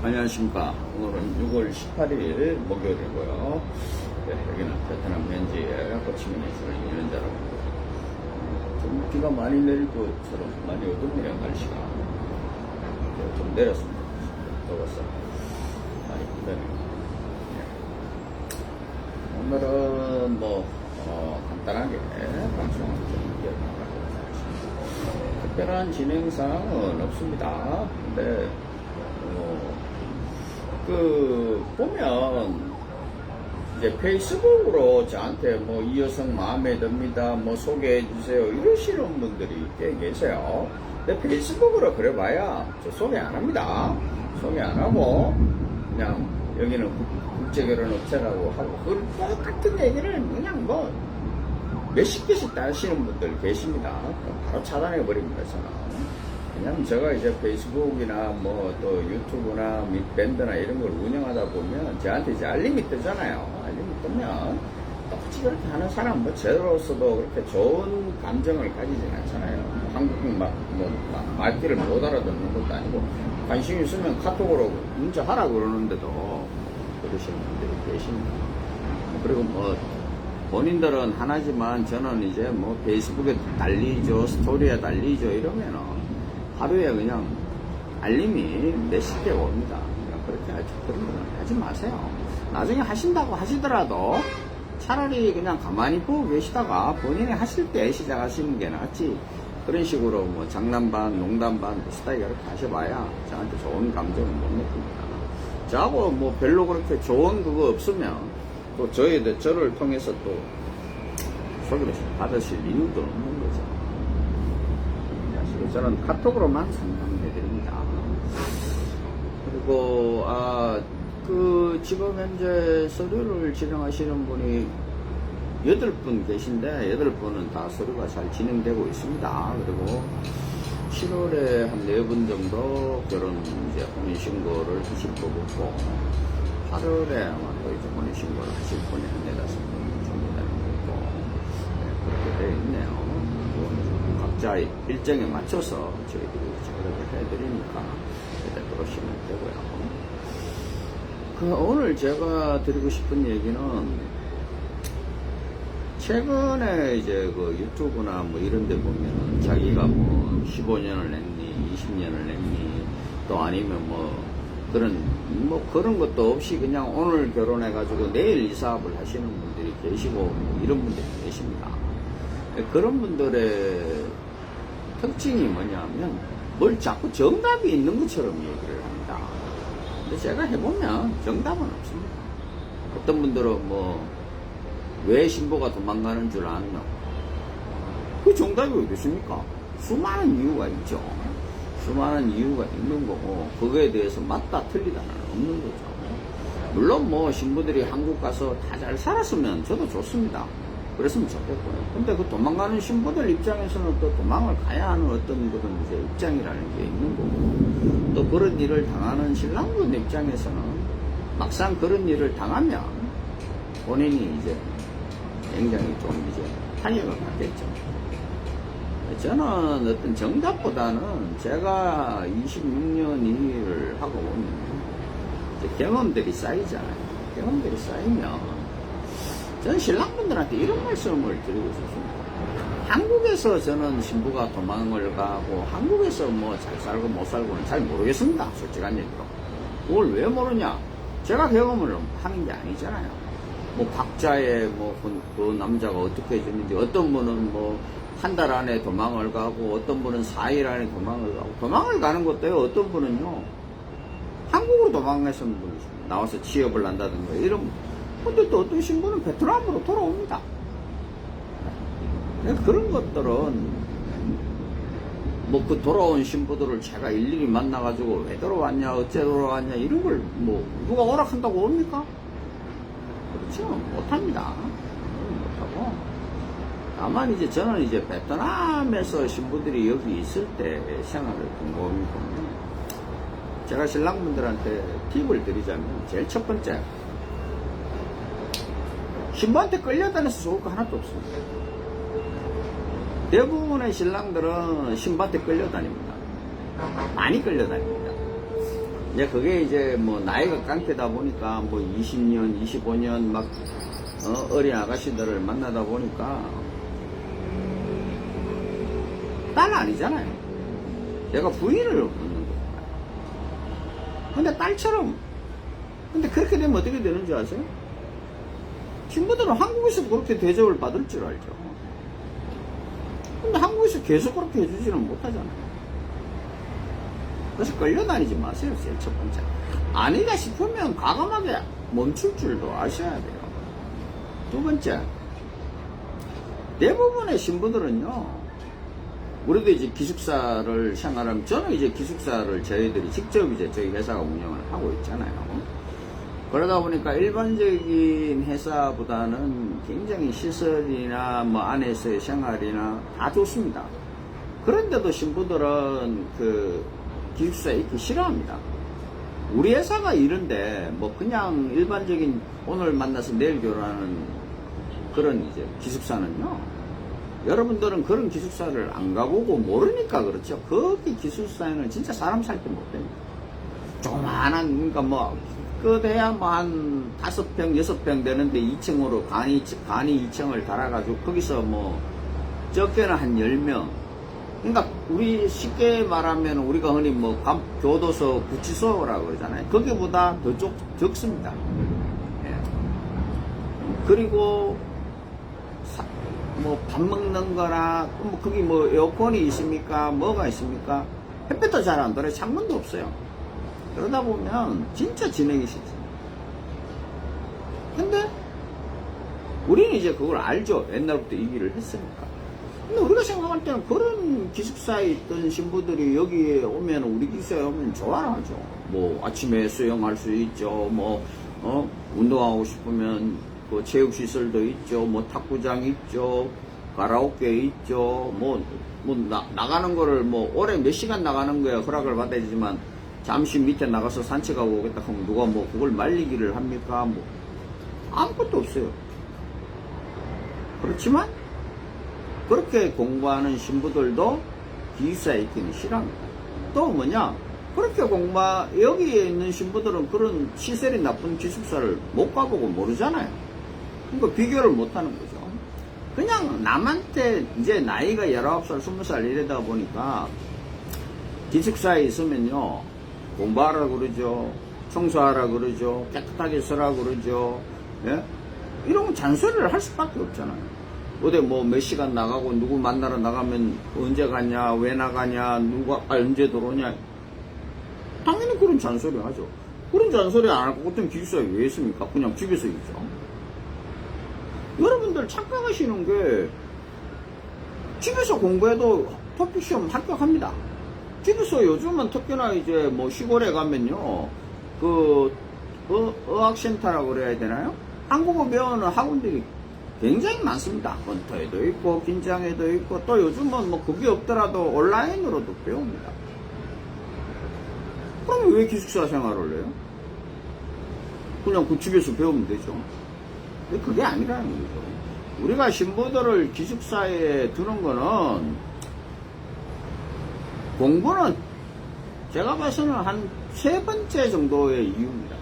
안녕하십니까. 오늘은 6월 18일 목요일이고요. 네, 여기는 베트남 현지의 호치민에 있는 이런자라고 좀 비가 많이 내릴 것처럼 많이 어둡네요. 날씨가 좀 내렸습니다. 더웠어. 많이 기다리고. 오늘은 뭐 간단하게 방송을 좀 이어가도록 하겠습니다. 특별한 진행사항은 없습니다. 근데 보면, 이제 페이스북으로 저한테 뭐 이 여성 마음에 듭니다, 뭐 소개해주세요, 이러시는 분들이 꽤 계세요. 근데 페이스북으로 그래봐야 저 소개 안 합니다. 소개 안 하고, 그냥 여기는 국제결혼업체라고 하고, 그 똑같은 얘기를 그냥 뭐 몇십 개씩 다 하시는 분들 계십니다. 바로 차단해버립니다, 저는. 그냥 제가 이제 페이스북이나 뭐 또 유튜브나 및 밴드나 이런 걸 운영하다 보면 저한테 이제 알림이 뜨잖아요. 알림이 뜨면 똑같이 그렇게 하는 사람 뭐 저로서도 그렇게 좋은 감정을 가지진 않잖아요. 한국 말귀를 못 알아듣는 것도 아니고 관심 있으면 카톡으로 문자하라 그러는데도 그러시는 분들이 계십니다. 그리고 뭐 본인들은 하나지만 저는 이제 뭐 페이스북에 달리죠, 스토리에 달리죠 이러면은 하루에 그냥 알림이 몇십 개가 옵니다. 그렇게 그런 건 하지 마세요. 나중에 하신다고 하시더라도 차라리 그냥 가만히 보고 계시다가 본인이 하실 때 시작하시는 게 낫지. 그런 식으로 뭐 장난 반, 농담 반, 비슷하게 그렇게 하셔봐야 저한테 좋은 감정을 못 느낍니다. 저하고 뭐 별로 그렇게 좋은 그거 없으면 또 저를 통해서 또 소개를 받으실 이유도 없는 거죠. 저는 카톡으로만 상담해드립니다. 그리고 지금 현재 서류를 진행하시는 분이 8분 계신데 8분은 다 서류가 잘 진행되고 있습니다. 그리고 7월에 한 4분 정도 결혼 이제 혼인신고를 하실 거고 8월에 아마 또 이제 혼인신고를 하실 분이 한 4-5분 준비되는 거고 그렇게 되어 있네요. 각자 일정에 맞춰서 저희들이 작업을 해드리니까 그때 들어오시면 되고요. 오늘 제가 드리고 싶은 얘기는 최근에 이제 그 유튜브나 뭐 이런 데 보면은 자기가 뭐 15년을 냈니 20년을 냈니 또 아니면 그런 것도 없이 그냥 오늘 결혼해가지고 내일 이사업을 하시는 분들이 계시고 뭐 이런 분들이 계십니다. 그런 분들의 특징이 뭐냐면 뭘 자꾸 정답이 있는 것처럼 얘기를 합니다. 근데 제가 해보면 정답은 없습니다. 어떤 분들은 왜 신부가 도망가는 줄 아느냐? 그 정답이 어디 있습니까? 수많은 이유가 있죠. 수많은 이유가 있는 거고 그거에 대해서 맞다 틀리다는 없는 거죠. 물론 신부들이 한국 가서 다 잘 살았으면 저도 좋습니다. 그랬으면 좋겠고요. 근데 그 도망가는 신부들 입장에서는 또 도망을 가야 하는 어떤 그런 이제 입장이라는 게 있는 거고, 또 그런 일을 당하는 신랑분 입장에서는 막상 그런 일을 당하면 본인이 이제 굉장히 좀 이제 타격을 받겠죠. 저는 어떤 정답보다는 제가 26년 이 일을 하고 보면 이제 경험들이 쌓이잖아요. 경험들이 쌓이면 저는 신랑분들한테 이런 말씀을 드리고 싶습니다. 한국에서 저는 신부가 도망을 가고 한국에서 잘 살고 못 살고는 잘 모르겠습니다. 솔직한 얘기로. 그걸 왜 모르냐? 제가 경험을 하는 게 아니잖아요. 각자의 그 남자가 어떻게 해주는지, 어떤 분은 한 달 안에 도망을 가고 어떤 분은 4일 안에 도망을 가고, 도망을 가는 것도요. 어떤 분은요 한국으로 도망가시는 분이 있습니다. 나와서 취업을 한다든가 이런. 근데 또 어떤 신부는 베트남으로 돌아옵니다. 그런 것들은 그 돌아온 신부들을 제가 일일이 만나가지고 왜 돌아왔냐 어째 돌아왔냐 이런 걸 누가 오락한다고 옵니까? 그렇죠. 못합니다. 못하고 다만 이제 저는 이제 베트남에서 신부들이 여기 있을 때 생활을 곰곰이 보면 제가 신랑분들한테 팁을 드리자면 제일 첫 번째, 신부한테 끌려다녀서 좋을 거 하나도 없습니다. 대부분의 신랑들은 신부한테 끌려다닙니다. 많이 끌려다닙니다. 이제 그게 이제 뭐 나이가 깡패다 보니까 뭐 20년, 25년 막 어린 아가씨들을 만나다 보니까 딸 아니잖아요. 내가 부인을 얻는 거예요. 근데 딸처럼. 근데 그렇게 되면 어떻게 되는 줄 아세요? 친구들은 한국에서 그렇게 대접을 받을 줄 알죠. 근데 한국에서 계속 그렇게 해주지는 못하잖아요. 그래서 끌려다니지 마세요. 제일 첫 번째. 아니다 싶으면 과감하게 멈출 줄도 아셔야 돼요. 두 번째, 대부분의 신부들은요, 우리도 이제 기숙사를 생활하면, 저는 이제 기숙사를 저희들이 직접 이제 저희 회사가 운영을 하고 있잖아요. 그러다 보니까 일반적인 회사보다는 굉장히 시설이나 뭐 안에서의 생활이나 다 좋습니다. 그런데도 신부들은 그 기숙사에 있기 싫어합니다. 우리 회사가 이런데 뭐 그냥 일반적인 오늘 만나서 내일 결혼하는 그런 이제 기숙사는요, 여러분들은 그런 기숙사를 안 가보고 모르니까 그렇죠. 거기 기숙사에는 진짜 사람 살 때 못 됩니다. 조그만한, 그러니까 뭐 그대야 뭐 한 5평, 6평 되는데 2층으로 간이 2층을 달아가지고 거기서 뭐 적게는 한 10명. 그러니까 우리 쉽게 말하면 우리가 흔히 뭐 교도소, 구치소라고 그러잖아요. 거기보다 더 적습니다. 예. 그리고 뭐 밥 먹는 거나 뭐 거기 뭐 에어컨이 있습니까? 뭐가 있습니까? 햇볕도 잘 안 들어요. 창문도 없어요. 그러다 보면 진짜 지내기 싫죠. 근데 우리는 이제 그걸 알죠. 옛날부터 이 일을 했으니까. 근데 우리가 생각할 때는 그런 기숙사에 있던 신부들이 여기에 오면, 우리 기숙사에 오면 좋아하죠. 뭐 아침에 수영할 수 있죠. 뭐 운동하고 싶으면 그 체육시설도 있죠. 뭐 탁구장 있죠. 가라오케 있죠. 나가는 거를 뭐 올해 몇 시간 나가는 거야 허락을 받아야 되지만, 잠시 밑에 나가서 산책하고 오겠다 하면 누가 뭐 그걸 말리기를 합니까? 뭐 아무것도 없어요. 그렇지만 그렇게 공부하는 신부들도 기숙사에 있기는 싫어합니다. 또 뭐냐, 그렇게 여기에 있는 신부들은 그런 시설이 나쁜 기숙사를 못 가보고 모르잖아요. 그러니까 비교를 못 하는 거죠. 그냥 남한테 이제 나이가 19살, 20살 이러다 보니까 기숙사에 있으면요, 공부하라 그러죠. 청소하라 그러죠. 깨끗하게 쓰라 그러죠. 예? 이런 잔소리를 할 수밖에 없잖아요. 어디 뭐 몇 시간 나가고 누구 만나러 나가면 언제 가냐, 왜 나가냐, 누가 언제 들어오냐. 당연히 그런 잔소리 하죠. 그런 잔소리 안 하고 어떤 기숙사에 왜 있습니까? 그냥 집에서 있죠. 여러분들 착각하시는 게, 집에서 공부해도 토픽 시험 합격합니다. 집에서 요즘은 특히나 이제 뭐 시골에 가면요, 어학센터라고 그래야 되나요? 한국어 배우는 학원들이 굉장히 많습니다. 건터에도 있고, 긴장에도 있고, 또 요즘은 뭐 그게 없더라도 온라인으로도 배웁니다. 그럼 왜 기숙사 생활을 해요? 그냥 그 집에서 배우면 되죠. 근데 그게 아니라는 거죠. 우리가 신부들을 기숙사에 두는 거는, 공부는 제가 봐서는 한 3번째 정도의 이유입니다.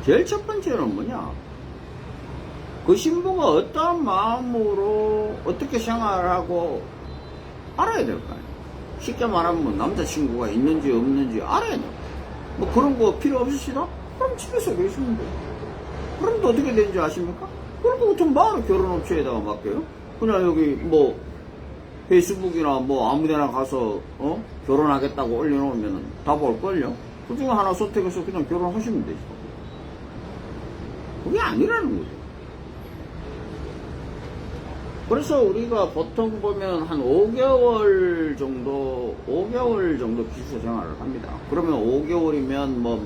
제일 첫 번째는 뭐냐, 그 신부가 어떠한 마음으로 어떻게 생활하고 알아야 될 거 아니에요. 쉽게 말하면 뭐 남자친구가 있는지 없는지 알아야 돼요. 뭐 그런 거 필요 없으시다? 그럼 집에서 계시면 돼요. 그럼 또 어떻게 되는지 아십니까? 그럼 보통 바로 결혼업체에다가 맡겨요. 그냥 여기 뭐 페이스북이나 뭐 아무데나 가서 결혼하겠다고 올려놓으면 다 볼걸요. 그 중에 하나 선택해서 그냥 결혼하시면 되죠. 그게 아니라는 거죠. 그래서 우리가 보통 보면 한 5개월 정도 기숙사 생활을 합니다. 그러면 5개월이면 뭐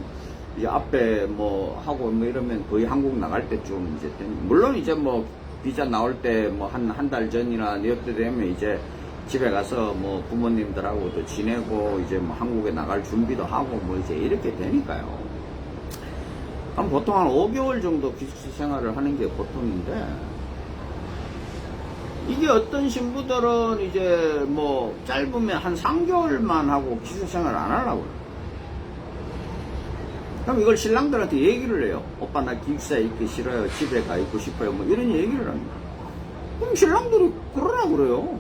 이제 앞에 뭐 하고 뭐 이러면 거의 한국 나갈 때쯤 이제 물론 이제 뭐 비자 나올 때 뭐 한 달 전이나 이때 되면 이제 집에 가서 뭐 부모님들하고도 지내고 이제 뭐 한국에 나갈 준비도 하고 뭐 이제 이렇게 되니까요. 그럼 보통 한 5개월 정도 기숙사 생활을 하는 게 보통인데, 이게 어떤 신부들은 이제 뭐 짧으면 한 3개월만 하고 기숙사 생활 안 하려고 그래요. 그럼 이걸 신랑들한테 얘기를 해요. 오빠 나 기숙사에 있기 싫어요. 집에 가 있고 싶어요. 뭐 이런 얘기를 합니다. 그럼 신랑들이 그러라고 그래요.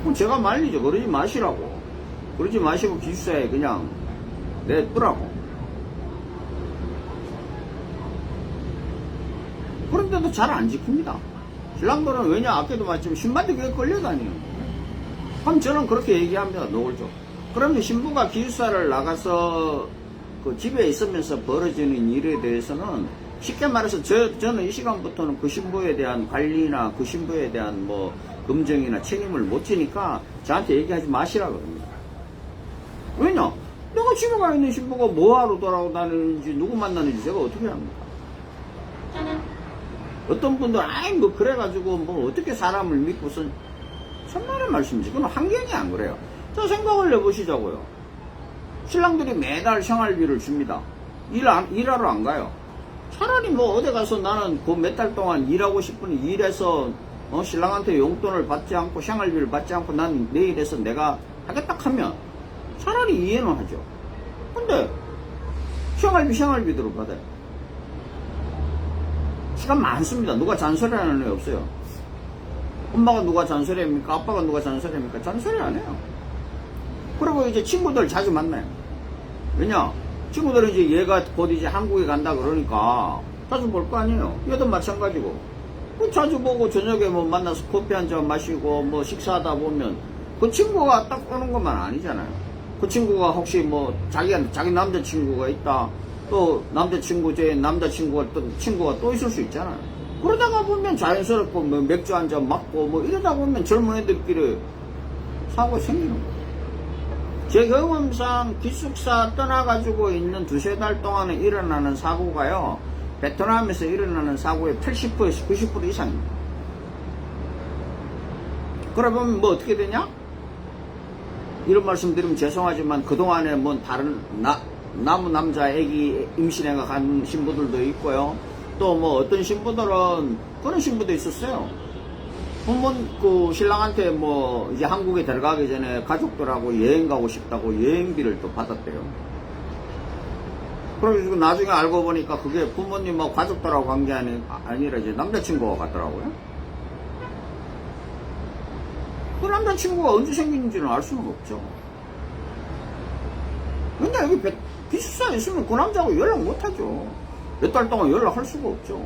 그럼 제가 말리죠. 그러지 마시라고. 그러지 마시고 기숙사에 그냥 내두라고. 그런데도 잘 안 지킵니다. 신랑들은 왜냐? 아까도 말했지만 신부한테 그게 끌려다니는 거예요. 그럼 저는 그렇게 얘기합니다. 노골적. 그러면 신부가 기숙사를 나가서 그 집에 있으면서 벌어지는 일에 대해서는 쉽게 말해서 저는 이 시간부터는 그 신부에 대한 관리나 그 신부에 대한 뭐 검증이나 책임을 못 지니까 저한테 얘기하지 마시라고 합니다. 왜냐? 내가 집에 가 있는 신부가 뭐하러 돌아다니는지 누구 만나는지 제가 어떻게 합니까? 어떤 분들은 아이 뭐 그래가지고 뭐 어떻게 사람을 믿고서 천만의 말씀이지. 그건 환경이 안 그래요. 자 생각을 해보시자고요. 신랑들이 매달 생활비를 줍니다. 일하러 안 가요. 차라리 뭐 어디 가서 나는 그 몇 달 동안 일하고 싶으니 일해서 신랑한테 용돈을 받지 않고 생활비를 받지 않고 난 내일에서 내가 하겠다 하면 차라리 이해는 하죠. 근데 생활비대로 받아요. 시간 많습니다. 누가 잔소리하는 애 없어요. 엄마가 누가 잔소리합니까? 아빠가 누가 잔소리합니까? 잔소리 안 해요. 그리고 이제 친구들 자주 만나요. 왜냐? 친구들은 이제 얘가 곧 이제 한국에 간다 그러니까 자주 볼 거 아니에요. 얘도 마찬가지고. 자주 보고 저녁에 뭐 만나서 커피 한잔 마시고 뭐 식사하다 보면 그 친구가 딱 오는 것만 아니잖아요. 그 친구가 혹시 뭐 자기 남자친구가 있다. 또 남자친구 제 남자친구가 또 있을 수 있잖아요. 그러다가 보면 자연스럽고 뭐 맥주 한잔 맞고 뭐 이러다 보면 젊은 애들끼리 사고가 생기는 거예요. 제 경험상 기숙사 떠나가지고 있는 2~3달 동안에 일어나는 사고가요, 베트남에서 일어나는 사고의 80%에서 90% 이상입니다. 그러면 뭐 어떻게 되냐? 이런 말씀 드리면 죄송하지만 그동안에 뭐 다른 남은 남자 애기 임신해가 간 신부들도 있고요. 또 뭐 어떤 신부들은 그런 신부도 있었어요. 그 신랑한테 뭐 이제 한국에 들어가기 전에 가족들하고 여행 가고 싶다고 여행비를 또 받았대요. 그래서 나중에 알고 보니까 그게 부모님하고 가족들하고 간 게 아니라 이제 남자친구가 갔더라고요. 그 남자친구가 언제 생기는지는 알 수는 없죠. 근데 여기 기숙사에 있으면 그 남자하고 연락 못하죠. 몇 달 동안 연락할 수가 없죠.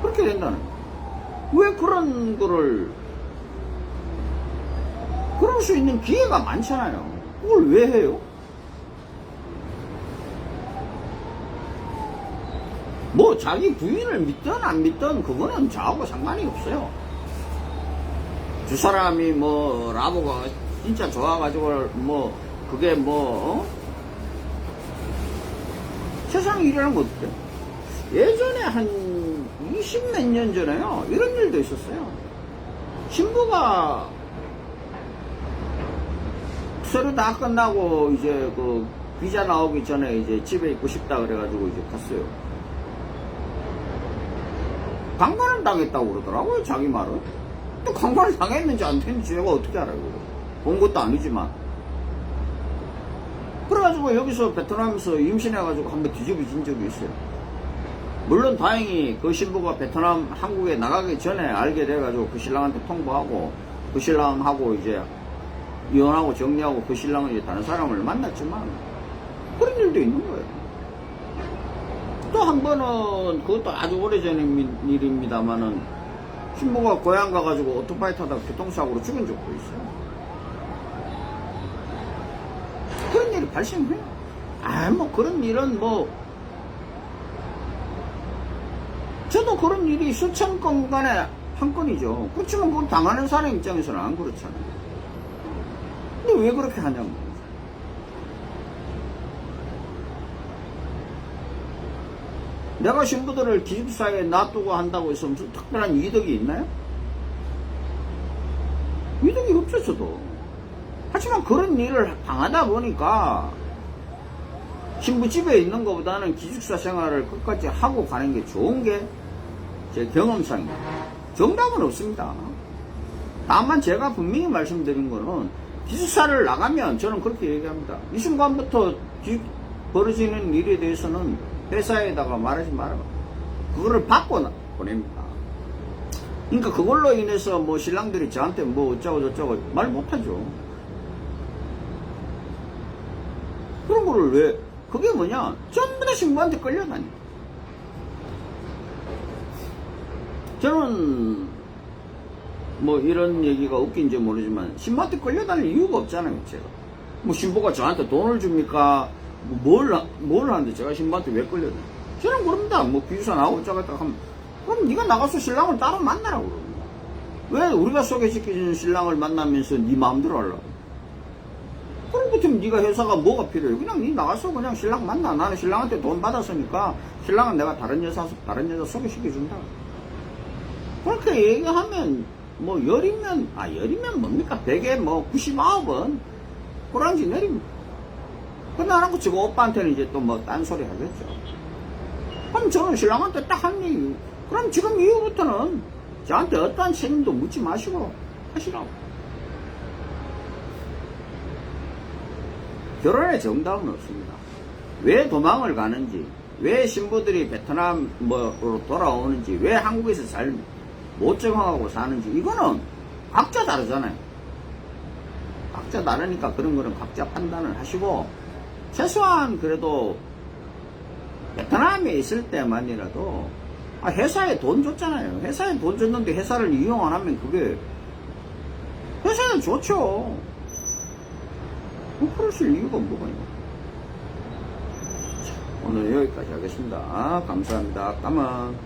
그렇게 된다는 거예요. 왜 그런 거를, 그럴 수 있는 기회가 많잖아요. 그걸 왜 해요? 뭐 자기 부인을 믿든 안 믿든 그거는 저하고 상관이 없어요. 두 사람이 뭐 라보가 진짜 좋아가지고 뭐 그게 뭐 세상에 일어난 거 어때요? 예전에 한 20몇 년 전에요, 이런 일도 있었어요. 신부가 서류 다 끝나고 이제 그 비자 나오기 전에 이제 집에 있고 싶다 그래가지고 이제 갔어요. 강간을 당했다고 그러더라고요, 자기 말은. 또 강간을 당했는지 안 했는지 제가 어떻게 알아요? 본 것도 아니지만. 그래가지고 여기서 베트남에서 임신해가지고 한번 뒤집어진 적이 있어요. 물론 다행히 그 신부가 베트남 한국에 나가기 전에 알게 돼가지고 그 신랑한테 통보하고 그 신랑하고 이제 이혼하고 정리하고 그 신랑은 이제 다른 사람을 만났지만 그런 일도 있는 거예요. 또 한 번은 그것도 아주 오래전 일입니다만은 신부가 고향 가가지고 오토바이 타다가 교통사고로 죽은 적도 있어요. 그런 일이 발생해요. 뭐 그런 일은 뭐 저도 그런 일이 수천 건간에 한 건이죠. 그렇지만 그건 당하는 사람 입장에서는 안 그렇잖아요. 근데 왜 그렇게 하냐고. 내가 신부들을 기숙사에 놔두고 한다고 해서 무슨 특별한 이득이 있나요? 이득이 없죠, 저도. 하지만 그런 일을 당하다 보니까 신부 집에 있는 것보다는 기숙사 생활을 끝까지 하고 가는 게 좋은 게 제 경험상 정답은 없습니다. 다만 제가 분명히 말씀드린 거는 기숙사를 나가면 저는 그렇게 얘기합니다. 이 순간부터 벌어지는 일에 대해서는 회사에다가 말하지 마라. 그거를 받고 보냅니다. 그러니까 그걸로 인해서 뭐 신랑들이 저한테 뭐 어쩌고 저쩌고 말 못하죠. 그런 거를 왜, 그게 뭐냐, 전부 다 신부한테 끌려다니. 저는 뭐 이런 얘기가 웃긴지 모르지만 신부한테 끌려다닐 이유가 없잖아요. 제가 뭐 신부가 저한테 돈을 줍니까, 뭘 하는데 제가 신부한테 왜 끌려다니. 저는 그럽니다. 뭐 기숙사 나오고 저랬다 하면 그럼 네가 나가서 신랑을 따로 만나라고 그럽니다. 왜 우리가 소개시켜준 신랑을 만나면서 네 마음대로 하려고. 그럼 그럼 네가 회사가 뭐가 필요해. 그냥 네 나가서 그냥 신랑 만나. 나는 신랑한테 돈 받았으니까 신랑은 내가 다른 여자 소개시켜준다. 그렇게 얘기하면 뭐 열이면 뭡니까? 100에 뭐 99은 꼬랑지 내립니다. 근데 안 하고 지금 오빠한테는 이제 또 뭐 딴소리 하겠죠. 그럼 저는 신랑한테 딱 한 얘기, 그럼 지금 이후부터는 저한테 어떠한 책임도 묻지 마시고 하시라고. 결혼의 정답은 없습니다. 왜 도망을 가는지, 왜 신부들이 베트남으로 돌아오는지, 왜 한국에서 잘 못 적응하고 사는지, 이거는 각자 다르잖아요. 각자 다르니까 그런 거는 각자 판단을 하시고, 최소한 그래도 베트남에 있을 때만이라도 회사에 돈 줬잖아요. 회사에 돈 줬는데 회사를 이용 안 하면 그게 회사는 좋죠. 뭐 그러실 이유가 뭐가 있나. 오늘 여기까지 하겠습니다. 감사합니다. 까만.